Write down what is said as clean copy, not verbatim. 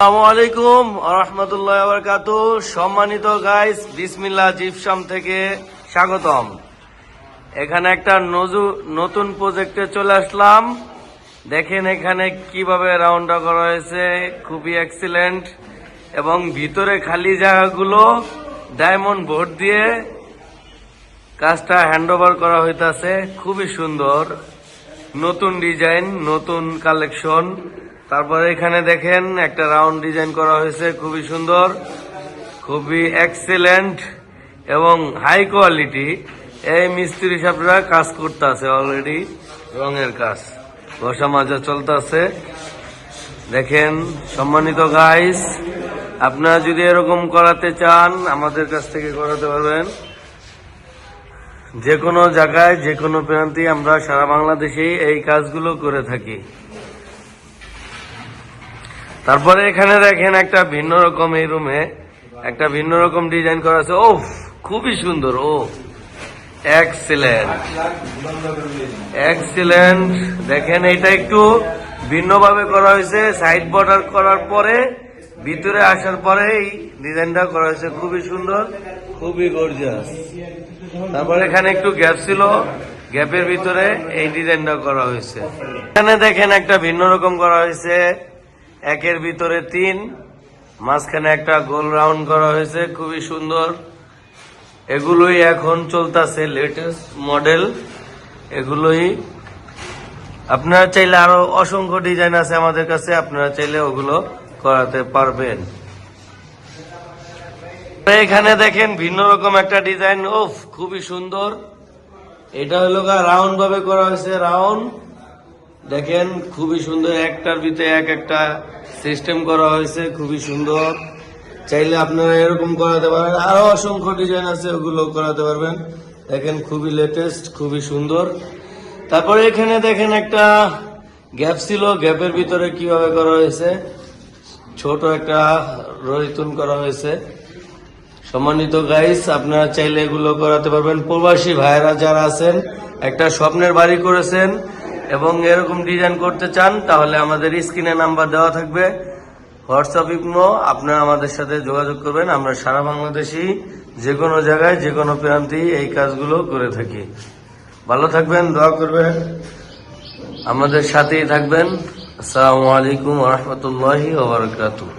আসসালামু আলাইকুম রাহমাতুল্লাহি ওয়া বারাকাতুহু। সম্মানিত গাইস, বিসমিল্লাহ জিপসাম থেকে স্বাগতম। এখানে একটা নতুন প্রজেক্টে চলে আসলাম। দেখেন এখানে কিভাবে রাউন্ডটা করা হয়েছে, খুবই এক্সিলেন্ট। এবং ভিতরে খালি জায়গাগুলো ডায়মন্ড বোর্ড দিয়ে কাজটা হ্যান্ডওভার করা হইতাছে। খুবই সুন্দর, নতুন ডিজাইন, নতুন কালেকশন। তারপরে এখানে দেখেন একটা রাউন্ড ডিজাইন করা হয়েছে, খুবই সুন্দর, খুবই এক্সেলেন্ট এবং হাই কোয়ালিটি। এই মিস্ত্রি সাহেবরা কাজ করতেছে, অলরেডি রঙের কাজ, ঘষা মাজা চলতেছে। দেখেন সম্মানিত গাইস, আপনারা যদি এরকম করাতে চান আমাদের কাছ থেকে করাতে পারবেন। যে কোনো জায়গায়, যে কোনো প্রান্তে আমরা সারা বাংলাদেশেই এই কাজগুলো করে থাকি। তারপরে এখানে দেখেন একটা ভিন্ন রকম, এই রুমে একটা ভিন্ন রকম ডিজাইন করা আছে। ও খুবই সুন্দর, ও এক্সিলেন্ট এক্সিলেন্ট। দেখেন এটা একটু ভিন্নভাবে করা হয়েছে, সাইড বর্ডার করার পরে ভিতরে আসার পরে এই ডিজাইনটা করা হয়েছে, খুবই সুন্দর, খুবই গর্জিয়াস। তারপরে এখানে একটু গ্যাপ ছিল, গ্যাপের ভিতরে এই ডিজাইনটা করা হয়েছে। এখানে দেখেন একটা ভিন্ন রকম করা হয়েছে, একের ভিতরে 3, মাঝখানে একটা গোল রাউন্ড করা হয়েছে, খুবই সুন্দর। এগুলোই এখন চলতেছে লেটেস্ট মডেল। এগুলোই আপনারা চাইলে, আরো অসংখ্য ডিজাইন আছে আমাদের কাছে, আপনারা চাইলে ওগুলো করাতে পারবেন। এখানে দেখেন ভিন্ন রকম একটা ডিজাইন, খুবই সুন্দর। এটা হলো রাউন্ড ভাবে করা হয়েছে, রাউন্ড। দেখেন খুবই সুন্দর, একটার ভিতরে একটা সিস্টেম করা হয়েছে, খুবই সুন্দর। চাইলে আপনারা এরকম করাতে পারেন, আরো অসংখ্য ডিজাইন আছে, ওগুলো করাতে পারবেন। দেখেন খুবই লেটেস্ট, খুবই সুন্দর। তারপরে এখানে দেখেন একটা গ্যাপ ছিল, গ্যাপের ভিতরে কিভাবে করা হয়েছে, ছোট একটা রহিতুন করা হয়েছে। সম্মানিত গাইস, আপনারা চাইলে এগুলো করাতে পারবেন। প্রবাসী ভাইয়েরা যারা আছেন, একটা স্বপ্নের বাড়ি করেছেন এবং এরকম ডিজাইন করতে চান, তাহলে আমাদের স্ক্রিনে নাম্বার দেওয়া থাকবে, হোয়াটসঅ্যাপ ইমো, আপনারা আমাদের সাথে যোগাযোগ করবেন। আমরা সারা বাংলাদেশি যে কোনো জায়গায়, যে কোনো প্রান্তেই এই কাজগুলো করে থাকি। ভালো থাকবেন, দোয়া করবেন, আমাদের সাথেই থাকবেন। আসসালামু আলাইকুম ওয়া রাহমাতুল্লাহি ওয়া বারাকাতুহু।